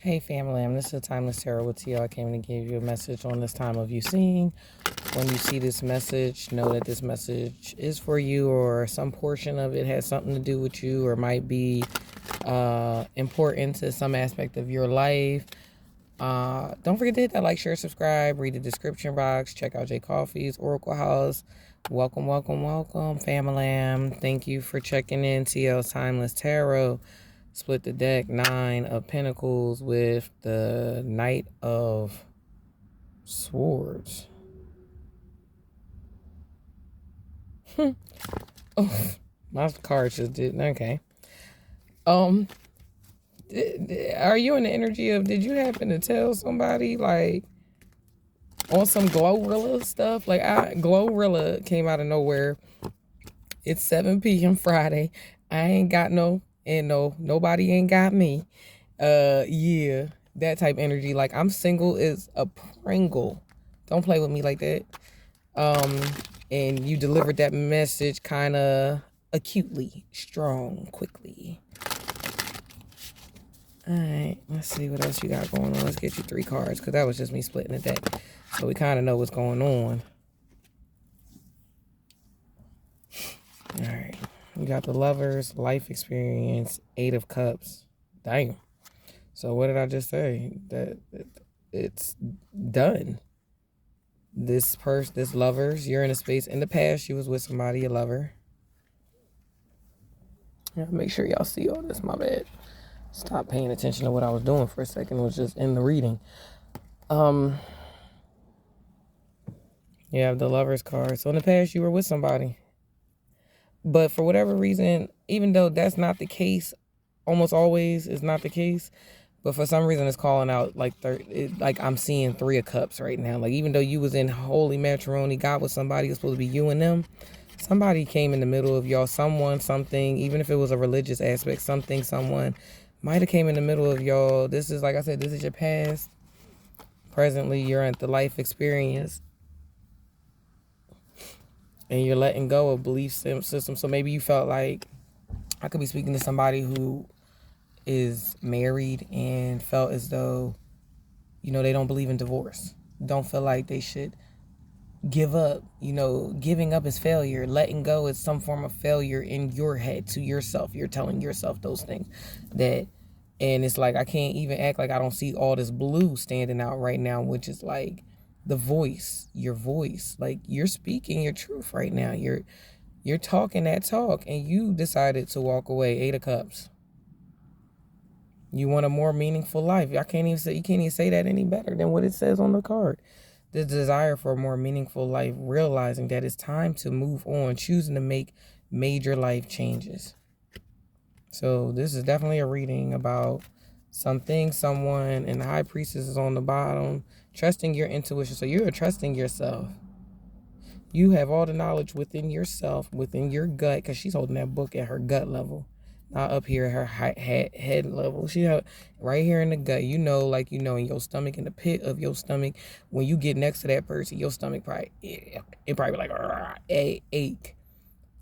Hey family, this is Timeless Tarot with you. I came to give you a message on this time of you seeing. When you see this message, know that this message is for you, or some portion of it has something to do with you, or might be important to some aspect of your life. Don't forget to hit that like, share, subscribe, read the description box, check out J Coffee's Oracle House. Welcome, welcome, welcome, Famalam. Thank you for checking in TL's Timeless Tarot. Split the deck, 9 of Pentacles with the Knight of Swords. Oh, my card just didn't. Okay. Are you in the energy of, did you happen to tell somebody, like, on some Glorilla stuff? Like, Glorilla came out of nowhere. It's 7 p.m. Friday. I ain't got nobody ain't got me. Yeah, that type energy. Like, I'm single is a Pringle. Don't play with me like that. And you delivered that message kind of acutely, strong, quickly. All right, let's see what else you got going on. Let's get you 3 cards, because that was just me splitting the deck. So we kind of know what's going on. All right, we got the Lovers, life experience, 8 of Cups. Damn. So what did I just say? That it's done. This Lovers, you're in a space in the past. You was with somebody, a lover. Yeah, make sure y'all see all this. My bad. Stop paying attention to what I was doing for a second. It was just in the reading. You have the Lovers card. So in the past, you were with somebody. But for whatever reason, even though that's not the case, almost always is not the case, but for some reason it's calling out like I'm seeing 3 of Cups right now. Like, even though you was in holy matrimony, God with somebody, was supposed to be you and them, somebody came in the middle of y'all. Someone, something, even if it was a religious aspect, someone might have came in the middle of y'all. This is, like I said, this is your past. Presently, you're at the life experience. And you're letting go of belief system. So maybe you felt like, I could be speaking to somebody who is married and felt as though, they don't believe in divorce. Don't feel like they should give up. Giving up is failure. Letting go is some form of failure in your head to yourself. You're telling yourself those things. And it's like, I can't even act like I don't see all this blue standing out right now, which is like the voice, your voice. Like, you're speaking your truth right now. You're talking that talk, and you decided to walk away. 8 of Cups. You want a more meaningful life. You can't even say that any better than what it says on the card. The desire for a more meaningful life, realizing that it's time to move on, choosing to make major life changes. So this is definitely a reading about something, someone, and the High Priestess is on the bottom. Trusting your intuition. So you're trusting yourself. You have all the knowledge within yourself, within your gut, because she's holding that book at her gut level. Not up here at her head level. She right here in the gut. In your stomach, in the pit of your stomach. When you get next to that person, your stomach probably be like a ache.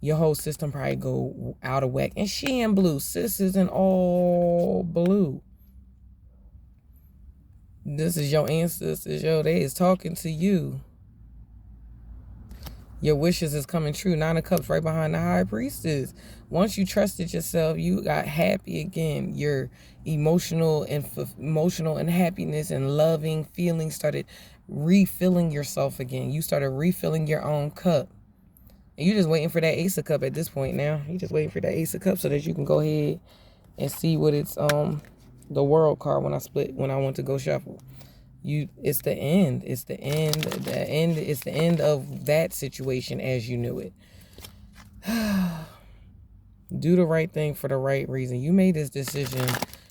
Your whole system probably go out of whack. And she in blue. Sis is in all blue. This is your ancestors. They is talking to you. Your wishes is coming true. 9 of Cups right behind the High Priestess. Once you trusted yourself, you got happy again. Your emotional and happiness and loving feelings started refilling yourself again. You started refilling your own cup. And you're just waiting for that Ace of Cups at this point now. You're just waiting for that Ace of Cups so that you can go ahead and see what it's the World card when I went to go shuffle. It's the end. It's the end. It's the end of that situation as you knew it. Do the right thing for the right reason. You made this decision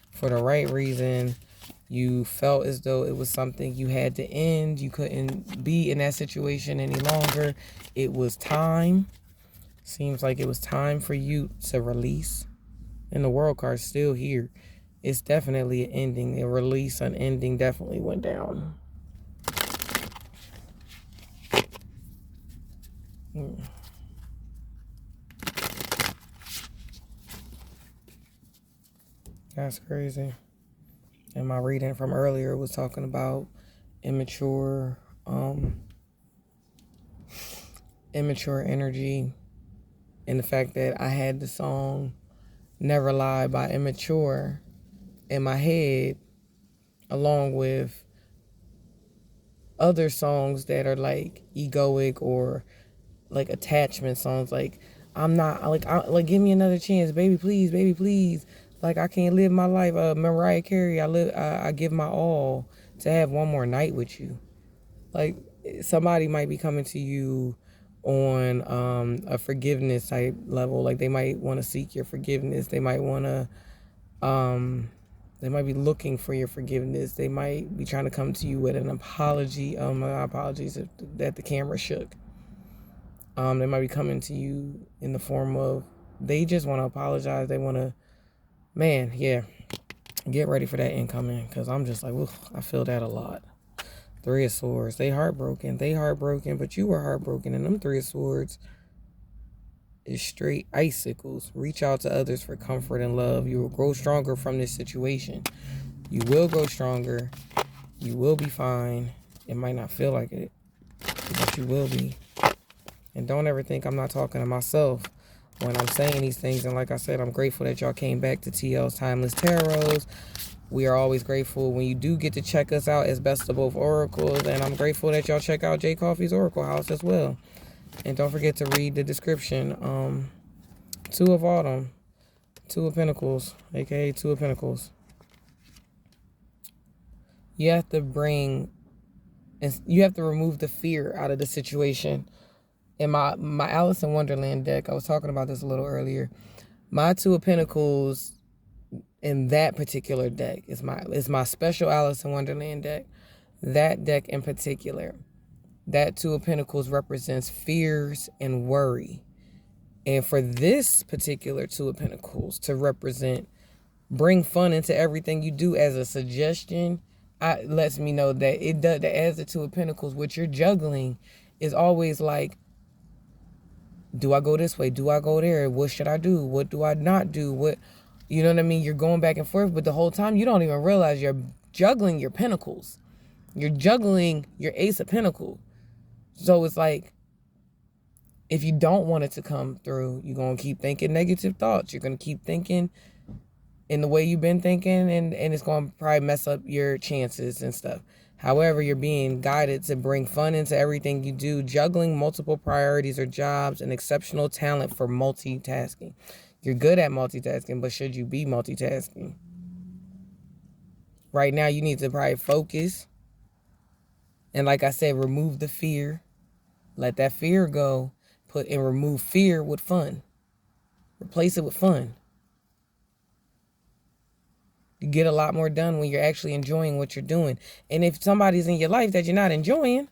for the right reason. You felt as though it was something you had to end. You couldn't be in that situation any longer. It was time. Seems like it was time for you to release. And the World card's still here. It's definitely an ending. A release, an ending definitely went down. That's crazy. And my reading from earlier was talking about immature energy, and the fact that I had the song Never Lie by Immature in my head, along with other songs that are like egoic or like attachment songs, like I'm not like give me another chance, baby please, like I can't live my life. Mariah Carey, I give my all to have one more night with you. Like somebody might be coming to you on a forgiveness type level, like they might want to seek your forgiveness, they might want to they might be looking for your forgiveness. They might be trying to come to you with an apology. My apologies that the camera shook. They might be coming to you in the form of they just want to apologize. They want to, man, yeah. Get ready for that incoming, because I'm just like, oof, I feel that a lot. Three of Swords. They heartbroken, but you were heartbroken. And them Three of Swords is straight icicles. Reach out to others for comfort and love. You will grow stronger from this situation. You will grow stronger. You will be fine. It might not feel like it, but you will be. And don't ever think I'm not talking to myself when I'm saying these things. And like I said, I'm grateful that y'all came back to TL's Timeless Tarots. We are always grateful when you do get to check us out as Best of Both Oracles. And I'm grateful that y'all check out J Coffee's Oracle House as well. And don't forget to read the description. Two of Autumn. Two of Pentacles. AKA Two of Pentacles. You have to remove the fear out of the situation. In my Alice in Wonderland deck, I was talking about this a little earlier. My Two of Pentacles in that particular deck is my special Alice in Wonderland deck. That deck in particular, that Two of Pentacles represents fears and worry. And for this particular Two of Pentacles to represent bring fun into everything you do as a suggestion, it lets me know that it does, that as the Two of Pentacles, what you're juggling is always like, do I go this way? Do I go there? What should I do? What do I not do? What, you know what I mean? You're going back and forth, but the whole time you don't even realize you're juggling your pentacles. You're juggling your Ace of Pentacles. So it's like, if you don't want it to come through, you're going to keep thinking negative thoughts. You're going to keep thinking in the way you've been thinking, and it's going to probably mess up your chances and stuff. However, you're being guided to bring fun into everything you do, juggling multiple priorities or jobs, and exceptional talent for multitasking. You're good at multitasking, but should you be multitasking? Right now, you need to probably focus. And like I said, remove the fear. Let that fear go. Remove fear with fun. Replace it with fun. You get a lot more done when you're actually enjoying what you're doing. And if somebody's in your life that you're not enjoying,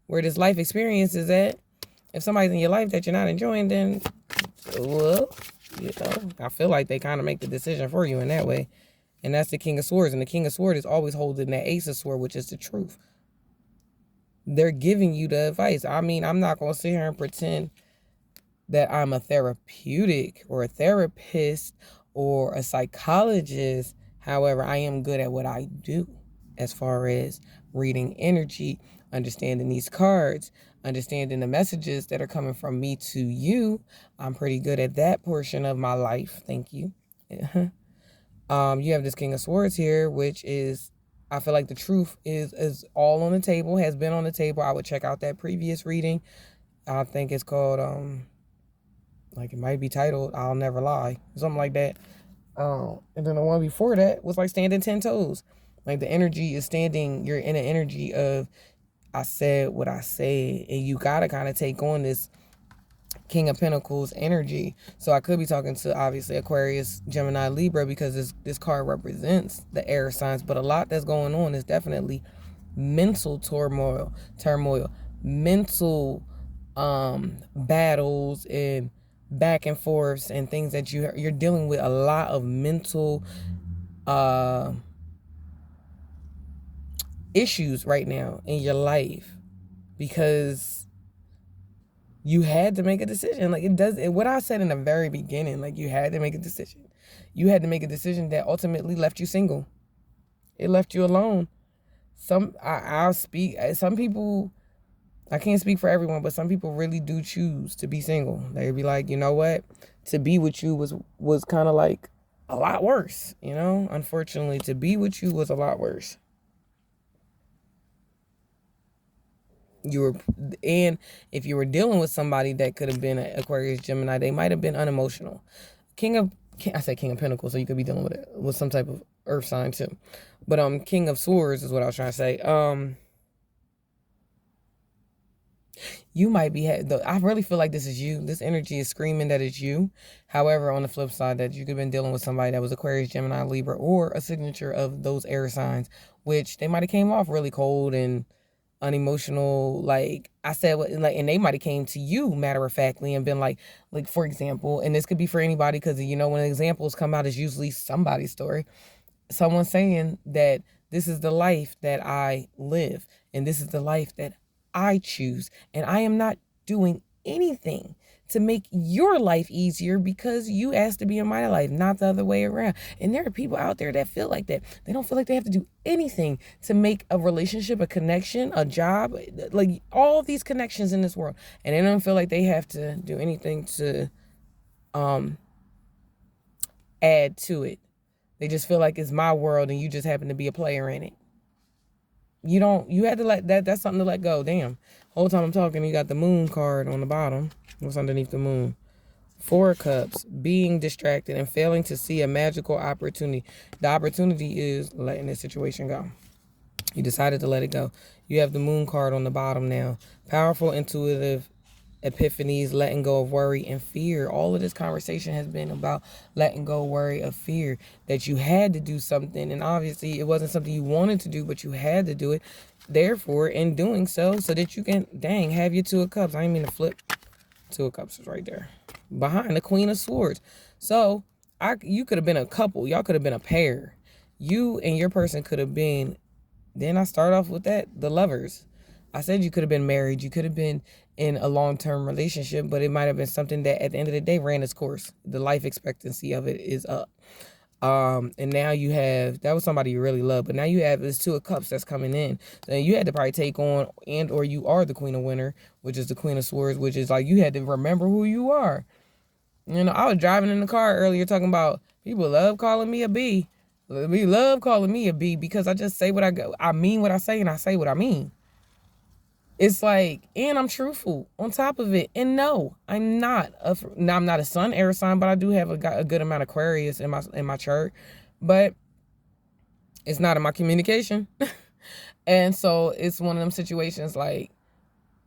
where this life experience is at, if somebody's in your life that you're not enjoying, then, well, you know, I feel like they kind of make the decision for you in that way. And that's the King of Swords. And the King of Swords is always holding that Ace of Swords, which is the truth. They're giving you the advice. I mean, I'm not going to sit here and pretend that I'm a therapeutic or a therapist or a psychologist. However, I am good at what I do as far as reading energy, understanding these cards, understanding the messages that are coming from me to you. I'm pretty good at that portion of my life. Thank you. You have this King of Swords here, which is, I feel like the truth is all on the table, has been on the table. I would check out that previous reading. I think it's called, like it might be titled, I'll Never Lie, something like that. And then the one before that was like standing 10 toes. Like the energy is standing, you're in an energy of, I said what I said, and you got to kind of take on this King of Pentacles energy. So I could be talking to obviously Aquarius, Gemini, Libra, because this card represents the air signs, but a lot that's going on is definitely mental turmoil, mental battles and back and forths and things that you're dealing with. A lot of mental issues right now in your life because you had to make a decision. Like what I said in the very beginning, like you had to make a decision. You had to make a decision that ultimately left you single. It left you alone. I'll speak. Some people, I can't speak for everyone, but some people really do choose to be single. They be like, you know what? To be with you was kind of like a lot worse, you know? Unfortunately, to be with you was a lot worse. And if you were dealing with somebody that could have been an Aquarius, Gemini, they might have been unemotional. King of Pentacles, so you could be dealing with some type of earth sign too. But King of Swords is what I was trying to say. You might be, I really feel like this is you. This energy is screaming that it's you. However, on the flip side, that you could have been dealing with somebody that was Aquarius, Gemini, Libra, or a signature of those air signs, which they might have came off really cold and unemotional, like I said, like, and they might have came to you matter of factly and been like for example, and this could be for anybody, because you know when examples come out, it's usually somebody's story. Someone saying that this is the life that I live, and this is the life that I choose, and I am not doing anything to make your life easier because you asked to be in my life, not the other way around. And there are people out there that feel like that. They don't feel like they have to do anything to make a relationship, a connection, a job, like all these connections in this world. And they don't feel like they have to do anything to add to it. They just feel like it's my world and you just happen to be a player in it. You had to let that's something to let go. Damn. Whole time I'm talking, you got the moon card on the bottom. What's underneath the moon? 4 Cups, being distracted and failing to see a magical opportunity. The opportunity is letting this situation go. You decided to let it go. You have the moon card on the bottom now. Powerful, intuitive epiphanies, letting go of worry and fear. All of this conversation has been about letting go of worry, of fear, that you had to do something, and obviously it wasn't something you wanted to do, but you had to do it. Therefore, in doing so that you can, have your 2 of Cups. I didn't mean to flip. 2 of Cups is right there behind the Queen of Swords. So you could have been a couple. Y'all could have been a pair. You and your person could have been, then I start off with the lovers. I said you could have been married. You could have been in a long-term relationship, but it might have been something that at the end of the day ran its course. The life expectancy of it is up. And now you have, that was somebody you really love, but now you have this 2 of Cups that's coming in. So you had to probably take on, or you are the Queen of Winter, which is the Queen of Swords, which is like you had to remember who you are. You know, I was driving in the car earlier talking about people love calling me a B. We love calling me a B because I just say what I mean what I say, and I say what I mean. It's like, and I'm truthful on top of it. And no, I'm not a sun air sign, but I do have a good amount of Aquarius in my chart, but it's not in my communication. And so it's one of them situations like,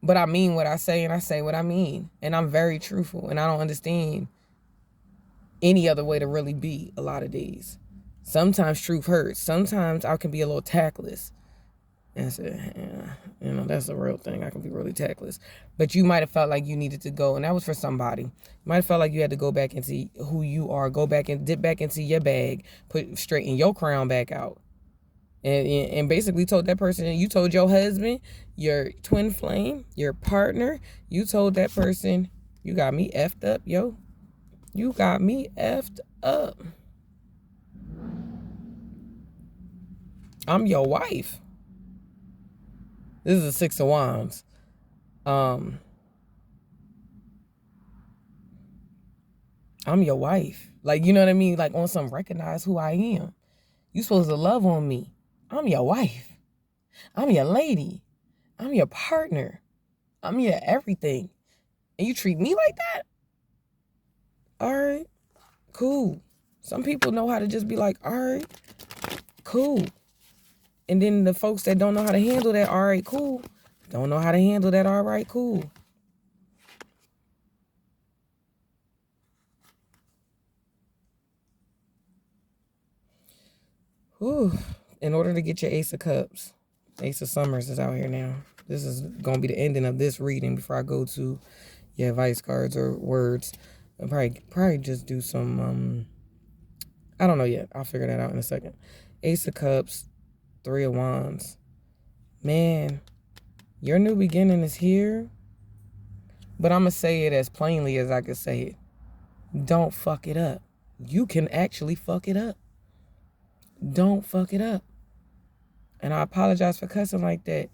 but I mean what I say, and I say what I mean, and I'm very truthful, and I don't understand any other way to really be a lot of days. Sometimes truth hurts. Sometimes I can be a little tactless. And I said, yeah, you know, that's a real thing. I can be really tactless. But you might have felt like you needed to go, and that was for somebody. You might have felt like you had to go back and see who you are, go back and dip back into your bag, straighten your crown back out. And basically told that person, you told your husband, your twin flame, your partner, you told that person, you got me effed up, yo. You got me effed up. I'm your wife. This is a 6 of Wands. I'm your wife. Like, you know what I mean? Like on some recognize who I am. You supposed to love on me. I'm your wife. I'm your lady. I'm your partner. I'm your everything. And you treat me like that? All right, cool. Some people know how to just be like, all right, cool. And then the folks that don't know how to handle that, all right, cool, don't know how to handle that, all right, cool. Whew. In order to get your Ace of Cups, Ace of Summers is out here now. This is going to be the ending of this reading before I go to your advice cards or words. I'll probably just do some, I don't know yet. I'll figure that out in a second. Ace of Cups, 3 of Wands. Man, your new beginning is here. But I'm going to say it as plainly as I can say it. Don't fuck it up. You can actually fuck it up. Don't fuck it up. And I apologize for cussing like that.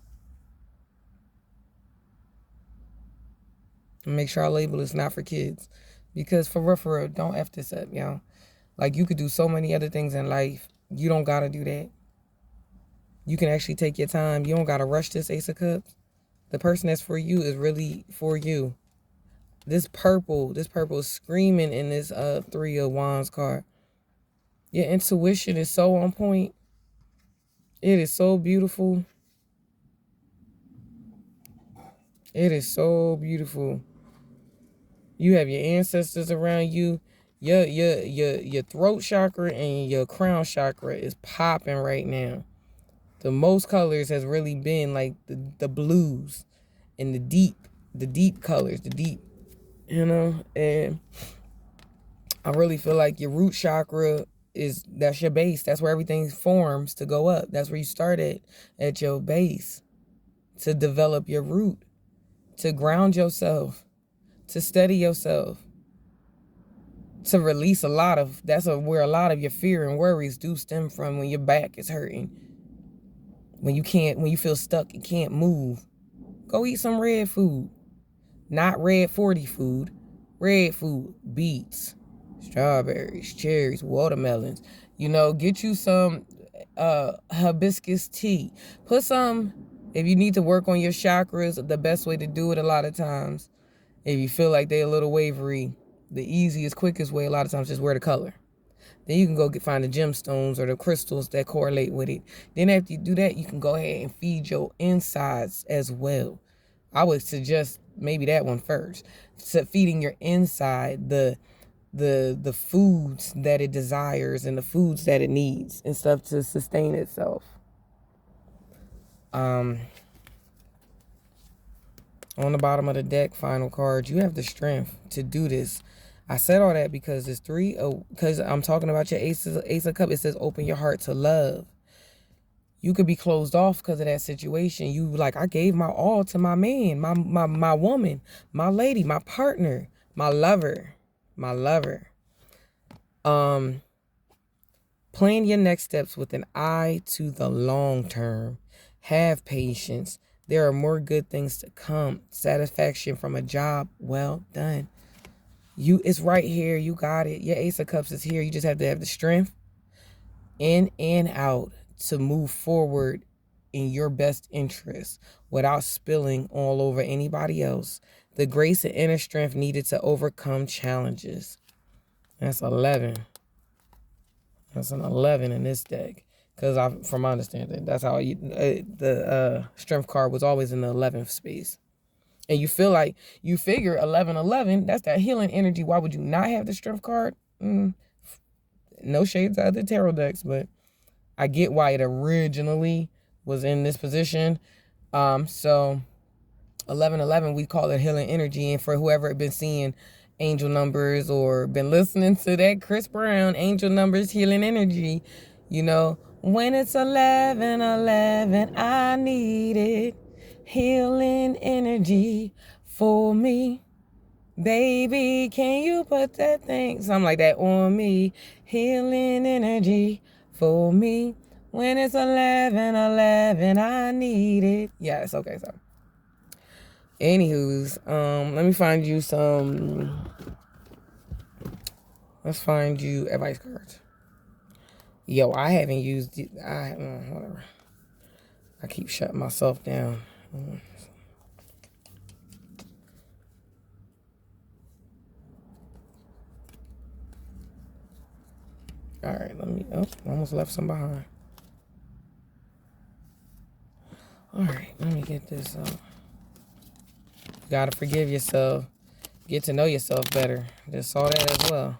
And make sure our label is not for kids. Because for real, don't F this up, y'all. Like, you could do so many other things in life. You don't got to do that. You can actually take your time. You don't got to rush this Ace of Cups. The person that's for you is really for you. This purple is screaming in this 3 of Wands card. Your intuition is so on point. It is so beautiful. It is so beautiful. You have your ancestors around you. Your throat chakra and your crown chakra is popping right now. The most colors has really been like the blues and the deep colors, and I really feel like your root chakra that's your base. That's where everything forms to go up. That's where you start at your base to develop your root, to ground yourself, to steady yourself, to release where a lot of your fear and worries do stem from when your back is hurting. When you feel stuck and can't move, go eat some red food. Not red 40 food. Red food, beets, strawberries, cherries, watermelons. Get you some hibiscus tea. If you need to work on your chakras, the best way to do it a lot of times, if you feel like they're a little wavery, the easiest, quickest way a lot of times is wear the color. Then you can go find the gemstones or the crystals that correlate with it. Then after you do that, you can go ahead and feed your insides as well. I would suggest maybe that one first. So feeding your inside the foods that it desires and the foods that it needs and stuff to sustain itself. On the bottom of the deck, final card, you have the strength to do this. I said all that because it's because I'm talking about your Ace of Cups. It says open your heart to love. You could be closed off because of that situation. You like, I gave my all to my man, my woman, my lady, my partner, my lover. Plan your next steps with an eye to the long term. Have patience. There are more good things to come. Satisfaction from a job well done. It's right here. You got it. Your Ace of Cups is here. You just have to have the strength in and out to move forward in your best interest without spilling all over anybody else. The grace and inner strength needed to overcome challenges. That's 11. That's an 11 in this deck. Because from my understanding, that's how the strength card was always in the 11th space. And you figure 11, that's that healing energy. Why would you not have the strength card? No shades out of the tarot decks, but I get why it originally was in this position. So 11, we call it healing energy. And for whoever had been seeing angel numbers or been listening to that Chris Brown, angel numbers, healing energy, when it's 11, I need it. Healing energy for me. Baby, can you put that thing, something like that, on me? Healing energy for me. When it's 11, I need it. Yes, okay, so. Anywho's, let me find you let's find you advice cards. Yo, I haven't used it. Whatever. I keep shutting myself down. All right, I almost left some behind. All right, let me get this up. You gotta forgive yourself. Get to know yourself better. Just saw that as well.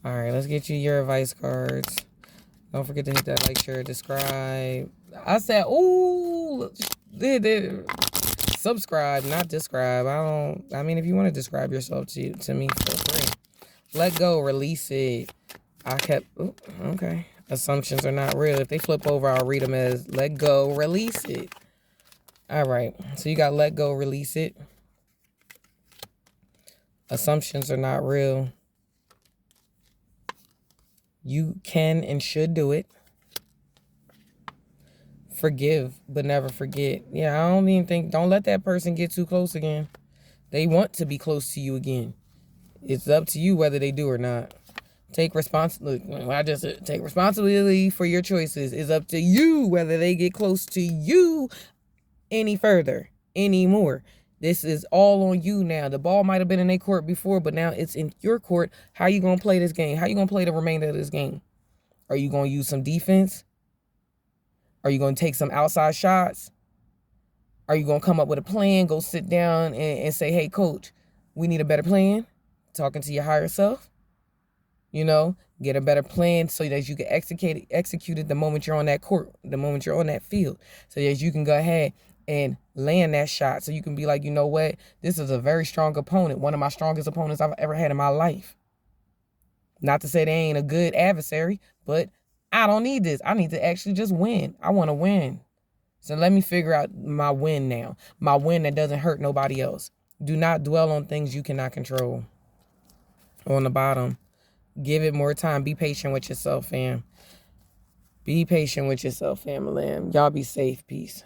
All right, let's get you your advice cards. Don't forget to hit that like, share, subscribe. I said, ooh, subscribe, not describe. I mean, if you want to describe yourself to me, feel free. Let go, release it. Okay. Assumptions are not real. If they flip over, I'll read them as let go, release it. All right. So you got let go, release it. Assumptions are not real. You can and should do it. Forgive, but never forget. Yeah, I don't even think, don't let that person get too close again. They want to be close to you again. It's up to you whether they do or not. Take responsibility for your choices. It's up to you whether they get close to you any further, anymore. This is all on you now. The ball might have been in their court before, but now it's in your court. How you going to play this game? How you going to play the remainder of this game? Are you going to use some defense? Are you going to take some outside shots? Are you going to come up with a plan? Go sit down and say, hey, coach, we need a better plan. Talking to your higher self. You know, get a better plan so that you can execute it the moment you're on that court, the moment you're on that field, so that you can go ahead and land that shot. So you can be like, you know what? This is a very strong opponent. One of my strongest opponents I've ever had in my life. Not to say they ain't a good adversary, but I don't need this. I need to actually just win. I want to win. So let me figure out my win now. My win that doesn't hurt nobody else. Do not dwell on things you cannot control. On the bottom, give it more time. Be patient with yourself, fam. Be patient with yourself, family. Y'all be safe. Peace.